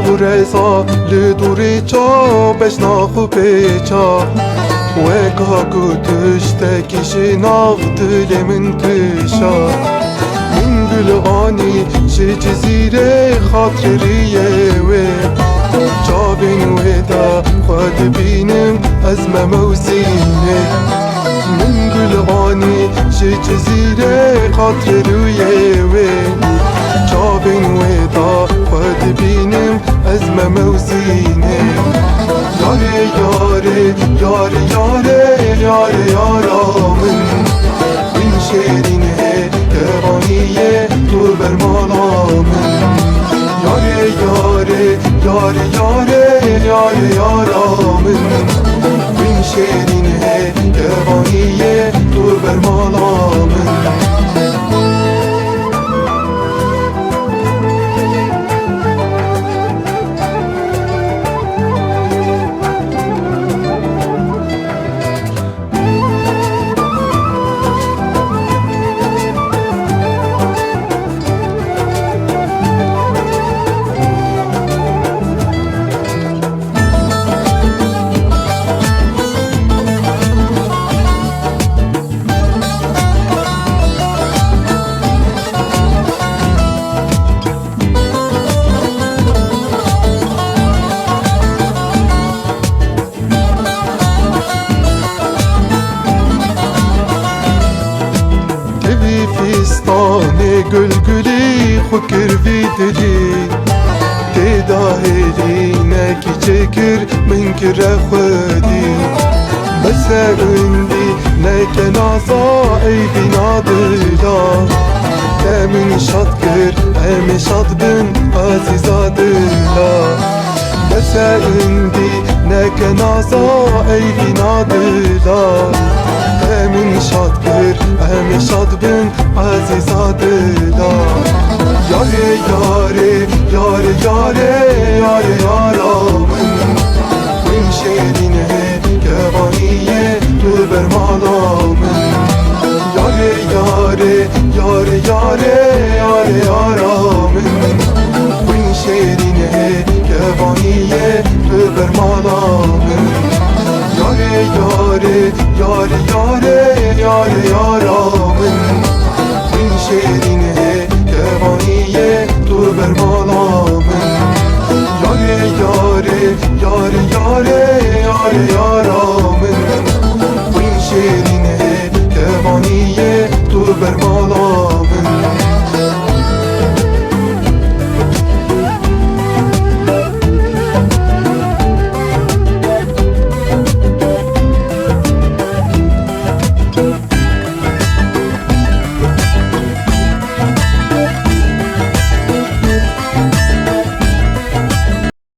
و رزا لدوری چا بشناخو پیچا وکا کو تشتکیش ناو دل من کشا من گل آنی چه جزیره خاطریه و چابین ودا خود بینم از مموزینه من گل آنی چه جزیره خاطریه و چابین ودا خود بینم از مموزینه یاره یاره یاره یاره یاره یارا من شیرینه روانیه تو برمالا من یاره یاره یاره یاره یاره یارا من شیرینه روانیه تو برمالا من فستان گل گلی خود کروی دلی تیدا هیلی نکی چکر من کر خودی بس اندی نک نازا ای بینا دلا تمن شاد کر هم شاد بن عزیزا دلا بس اندی نک نازا ای بینا دلا همین شاد کر همه شاد بن عزیزا دلا یاره یاره یاره یاره یاره یارا من شیرینه گوانیه تو برمالا من یاره یاره یاره یاره یاره یارا من شیرینه گوانیه تو برمالا من یاره یاره یاره یاره یاره یارا من شیرینه جوانیه تو برمالا من یاره یاره یاره یاره یاره یارا من شیرینه جوانیه تو برمالا